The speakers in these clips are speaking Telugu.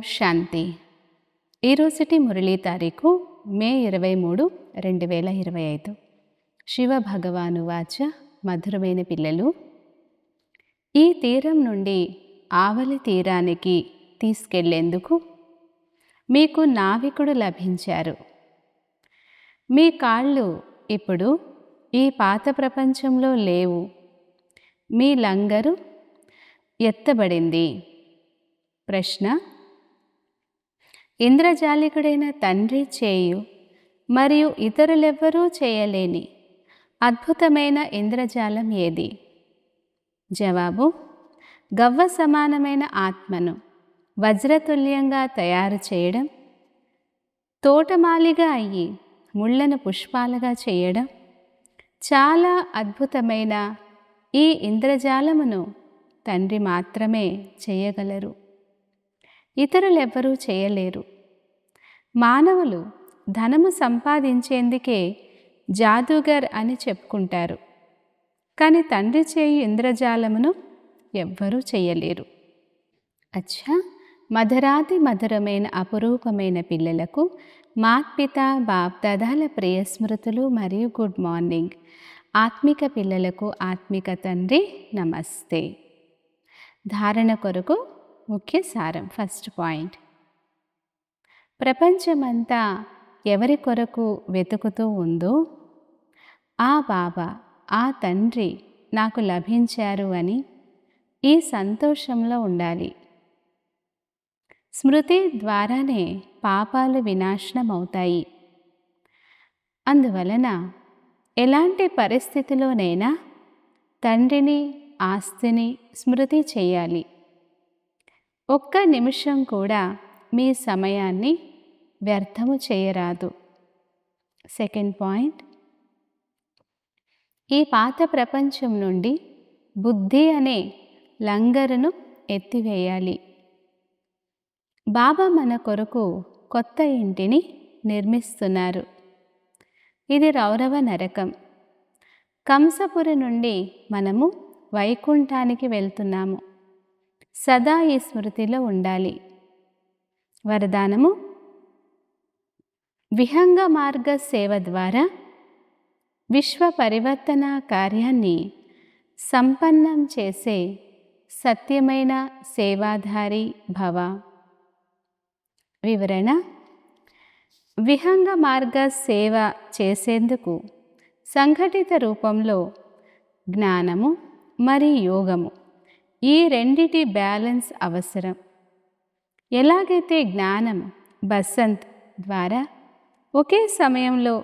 శాంతి. ఈరోజుటి మురళీ తారీఖు మే 23, 2025. శివ భగవాను వాచ. మధురమైన పిల్లలు, ఈ తీరం నుండి ఆవలి తీరానికి తీసుకెళ్లేందుకు మీకు నావికుడు లభించారు. మీ కాళ్ళు ఇప్పుడు ఈ పాత ప్రపంచంలో లేవు. మీ లంగరు ఎత్తబడింది. ప్రశ్న: ఇంద్రజాలికుడైన తండ్రి చేయు మరియు ఇతరులెవ్వరూ చేయలేని అద్భుతమైన ఇంద్రజాలం ఏది? జవాబు: గవ్వ సమానమైన ఆత్మను వజ్రతుల్యంగా తయారు చేయడం, తోటమాలిగా అయ్యి ముళ్ళను పుష్పాలుగా చేయడం. చాలా అద్భుతమైన ఈ ఇంద్రజాలమును తండ్రి మాత్రమే చేయగలరు. ఇతరులెవ్వరూ చేయలేరు. మానవులు ధనము సంపాదించేందుకే జాదూగర్ అని చెప్పుకుంటారు. కానీ తండ్రి చేయు ఇంద్రజాలమును ఎవ్వరూ చేయలేరు. అచ్చా, మధురాతి మధురమైన అపురూపమైన పిల్లలకు మాత్పిత బాప్దాదాల ప్రియ స్మృతులు మరియు గుడ్ మార్నింగ్. ఆత్మిక పిల్లలకు ఆత్మిక తండ్రి నమస్తే. ధారణ కొరకు ముఖ్య సారం. ఫస్ట్ పాయింట్: ప్రపంచమంతా ఎవరి కొరకు వెతుకుతూ ఉందో ఆ బాబా, ఆ తండ్రి నాకు లభించారు అని ఈ సంతోషంలో ఉండాలి. స్మృతి ద్వారానే పాపాలు వినాశనమవుతాయి. అందువలన ఎలాంటి పరిస్థితిలోనైనా తండ్రిని, ఆస్తిని స్మృతి చేయాలి. ఒక్క నిమిషం కూడా మీ సమయాన్ని వ్యర్థము చేయరాదు. సెకండ్ పాయింట్: ఈ పాత ప్రపంచం నుండి బుద్ధి అనే లంగరును ఎత్తివేయాలి. బాబా మన కొరకు కొత్త ఇంటిని నిర్మిస్తున్నారు. ఇది రౌరవ నరకం. కంసపురి నుండి మనము వైకుంఠానికి వెళ్తున్నాము. సదా ఈ స్మృతిలో ఉండాలి. వరదానము: విహంగ మార్గ సేవ ద్వారా విశ్వ పరివర్తన కార్యాన్ని సంపన్నం చేసే సత్యమైన సేవాధారి భవ. వివరణ: విహంగ మార్గ సేవ చేసేందుకు సంఘటిత రూపంలో జ్ఞానము మరియు యోగము, ఈ రెండిటి బ్యాలెన్స్ అవసరం. ఎలాగైతే జ్ఞానం బసంత్ ద్వారా ఒకే సమయంలో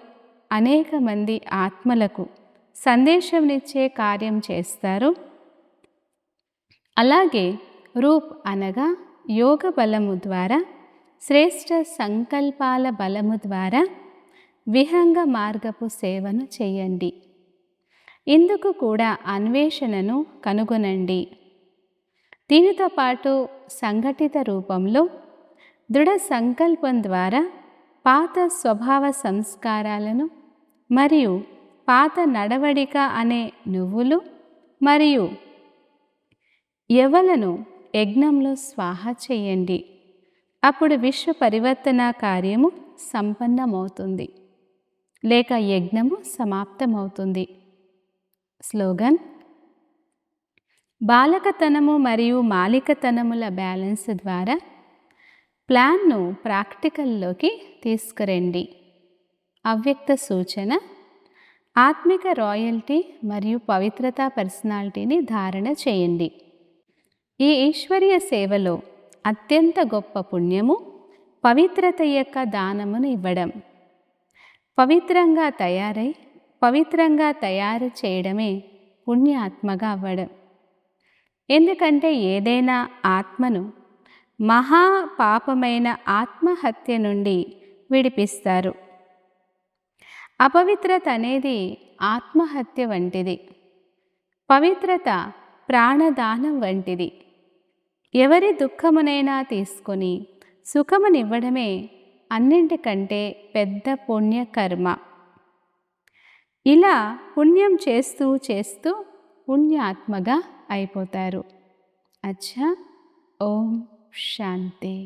అనేక మంది ఆత్మలకు సందేశంనిచ్చే కార్యం చేస్తారు, అలాగే రూప్ అనగా యోగ బలము ద్వారా, శ్రేష్ఠ సంకల్పాల బలము ద్వారా విహంగ మార్గపు సేవను చేయండి. ఇందుకు కూడా అన్వేషణను కనుగొనండి. దీనితో పాటు సంఘటిత రూపంలో దృఢ సంకల్పం ద్వారా పాత స్వభావ సంస్కారాలను మరియు పాత నడవడిక అనే నువ్వులు మరియు యవలను యజ్ఞంలో స్వాహ చేయండి. అప్పుడు విశ్వ పరివర్తన కార్యము సంపన్నమవుతుంది, లేక యజ్ఞము సమాప్తమవుతుంది. స్లోగన్: బాలకతనము మరియు మాలికతనముల బ్యాలెన్స్ ద్వారా ప్లాన్ను ప్రాక్టికల్లోకి తీసుకురండి. అవ్యక్త సూచన: ఆత్మిక రాయల్టీ మరియు పవిత్రతా పర్సనాలిటీని ధారణ చేయండి. ఈ ఈశ్వరీయ సేవలో అత్యంత గొప్ప పుణ్యము పవిత్రత యొక్క దానమును ఇవ్వడం. పవిత్రంగా తయారు చేయడమే పుణ్యాత్మగా అవ్వడం. ఎందుకంటే ఏదైనా ఆత్మను మహాపాపమైన ఆత్మహత్య నుండి విడిపిస్తారు. అపవిత్రత అనేది ఆత్మహత్య వంటిది. పవిత్రత ప్రాణదానం వంటిది. ఎవరి దుఃఖమునైనా తీసుకొని సుఖమునివ్వడమే అన్నింటికంటే పెద్ద పుణ్యకర్మ. ఇలా పుణ్యం చేస్తూ చేస్తూ పుణ్యాత్మగా అయిపోతారు. అచ్చా, ఓం శాంతి.